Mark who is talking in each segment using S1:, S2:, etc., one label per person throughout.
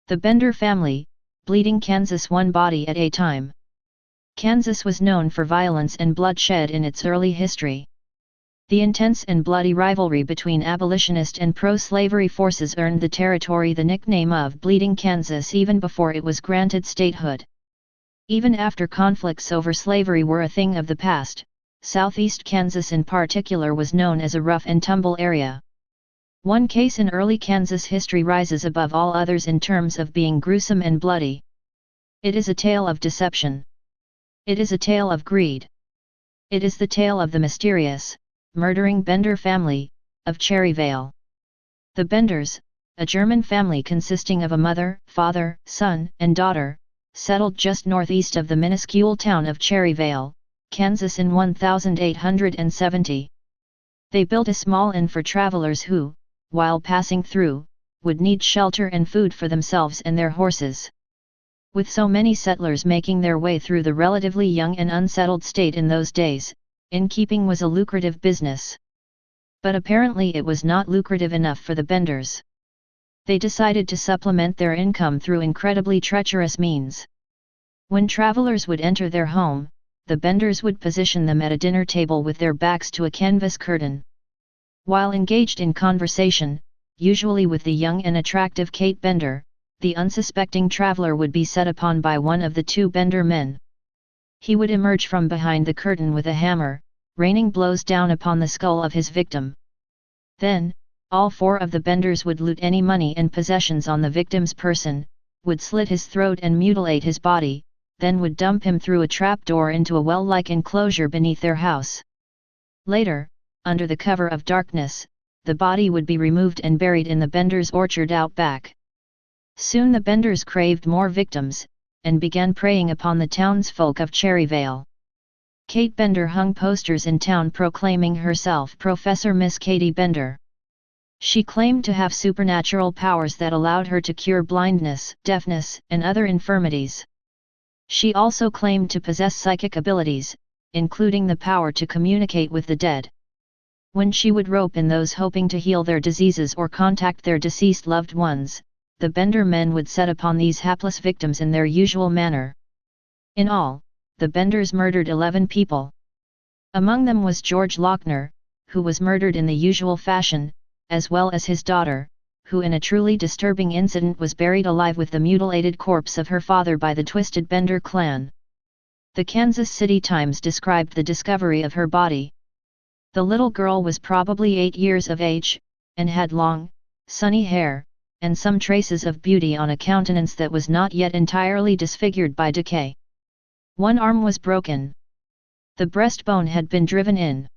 S1: The Bender family, bleeding Kansas one body at a time. Kansas was known for violence and bloodshed in its early history. The intense and bloody rivalry between abolitionist and pro-slavery forces earned the territory the nickname of Bleeding Kansas even before it was granted statehood. Even after conflicts over slavery were a thing of the past, Southeast Kansas in particular was known as a rough and tumble area. One case in early Kansas history rises above all others in terms of being gruesome and bloody. It is a tale of deception. It is a tale of greed. It is the tale of the mysterious, murdering Bender family, of Cherryvale. The Benders, a German family consisting of a mother, father, son, and daughter, settled just northeast of the minuscule town of Cherryvale, Kansas in 1870. They built a small inn for travelers who, while passing through, would need shelter and food for themselves and their horses. With so many settlers making their way through the relatively young and unsettled state in those days, innkeeping was a lucrative business. But apparently it was not lucrative enough for the Benders. They decided to supplement their income through incredibly treacherous means. When travelers would enter their home, the Benders would position them at a dinner table with their backs to a canvas curtain. While engaged in conversation, usually with the young and attractive Kate Bender, the unsuspecting traveler would be set upon by one of the two Bender men. He would emerge from behind the curtain with a hammer, raining blows down upon the skull of his victim. Then, all four of the Benders would loot any money and possessions on the victim's person, would slit his throat and mutilate his body, then would dump him through a trapdoor into a well-like enclosure beneath their house. Later, under the cover of darkness, the body would be removed and buried in the Benders' orchard out back. Soon the Benders craved more victims, and began preying upon the townsfolk of Cherryvale. Kate Bender hung posters in town proclaiming herself Professor Miss Katie Bender. She claimed to have supernatural powers that allowed her to cure blindness, deafness, and other infirmities. She also claimed to possess psychic abilities, including the power to communicate with the dead. When she would rope in those hoping to heal their diseases or contact their deceased loved ones, the Bender men would set upon these hapless victims in their usual manner. In all, the Benders murdered 11 people. Among them was George Lochner, who was murdered in the usual fashion, as well as his daughter, who in a truly disturbing incident was buried alive with the mutilated corpse of her father by the Twisted Bender clan. The Kansas City Times described the discovery of her body. The little girl was probably 8 years of age, and had long, sunny hair, and some traces of beauty on a countenance that was not yet entirely disfigured by decay. One arm was broken. The breastbone had been driven in.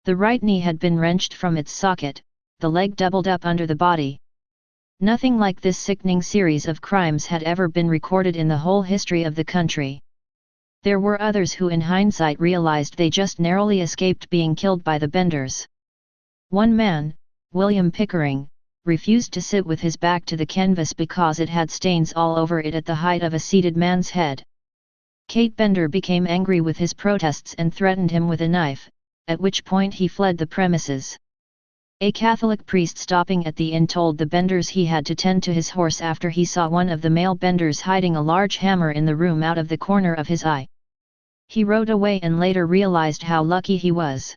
S1: The right knee had been wrenched from its socket, the leg doubled up under the body. Nothing like this sickening series of crimes had ever been recorded in the whole history of the country. There were others who in hindsight realized they just narrowly escaped being killed by the Benders. One man, William Pickering, refused to sit with his back to the canvas because it had stains all over it at the height of a seated man's head. Kate Bender became angry with his protests and threatened him with a knife, at which point he fled the premises. A Catholic priest stopping at the inn told the Benders he had to tend to his horse after he saw one of the male Benders hiding a large hammer in the room out of the corner of his eye. He rode away and later realized how lucky he was.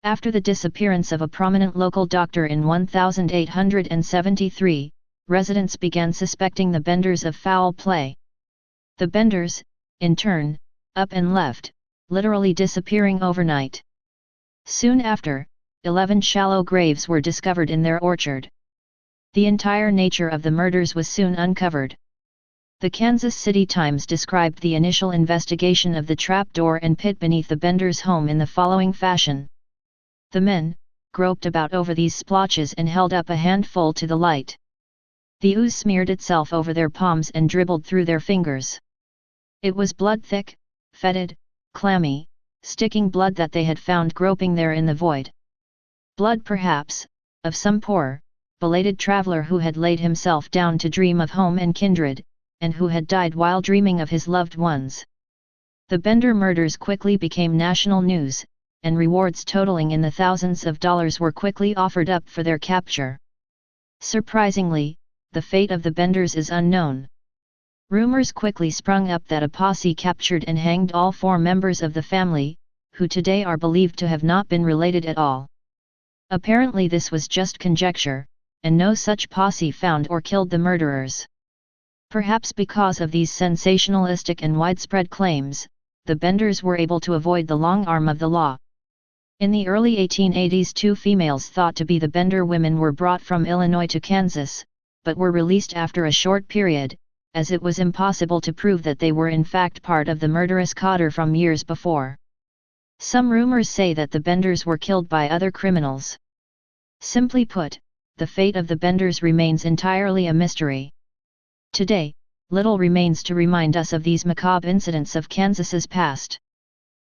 S1: After the disappearance of a prominent local doctor in 1873, residents began suspecting the Benders of foul play. The Benders, in turn, up and left, literally disappearing overnight. Soon after, 11 shallow graves were discovered in their orchard. The entire nature of the murders was soon uncovered. The Kansas City Times described the initial investigation of the trapdoor and pit beneath the Benders' home in the following fashion. The men groped about over these splotches and held up a handful to the light. The ooze smeared itself over their palms and dribbled through their fingers. It was blood-thick, fetid, clammy, sticking blood that they had found groping there in the void. Blood perhaps, of some poor, belated traveler who had laid himself down to dream of home and kindred, and who had died while dreaming of his loved ones. The Bender murders quickly became national news, and rewards totaling in the thousands of dollars were quickly offered up for their capture. Surprisingly, the fate of the Benders is unknown. Rumors quickly sprung up that a posse captured and hanged all 4 members of the family, who today are believed to have not been related at all. Apparently this was just conjecture, and no such posse found or killed the murderers. Perhaps because of these sensationalistic and widespread claims, the Benders were able to avoid the long arm of the law. In the early 1880s, 2 females thought to be the Bender women were brought from Illinois to Kansas, but were released after a short period, as it was impossible to prove that they were in fact part of the murderous Cotter from years before. Some rumors say that the Benders were killed by other criminals. Simply put, the fate of the Benders remains entirely a mystery. Today, little remains to remind us of these macabre incidents of Kansas's past.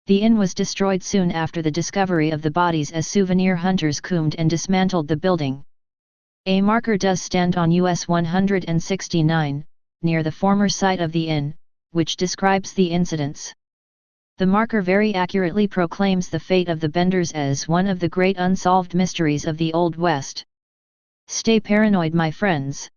S1: The inn was destroyed soon after the discovery of the bodies as souvenir hunters combed and dismantled the building. A marker does stand on US 169, near the former site of the inn, which describes the incidents. The marker very accurately proclaims the fate of the Benders as one of the great unsolved mysteries of the Old West. Stay paranoid, my friends.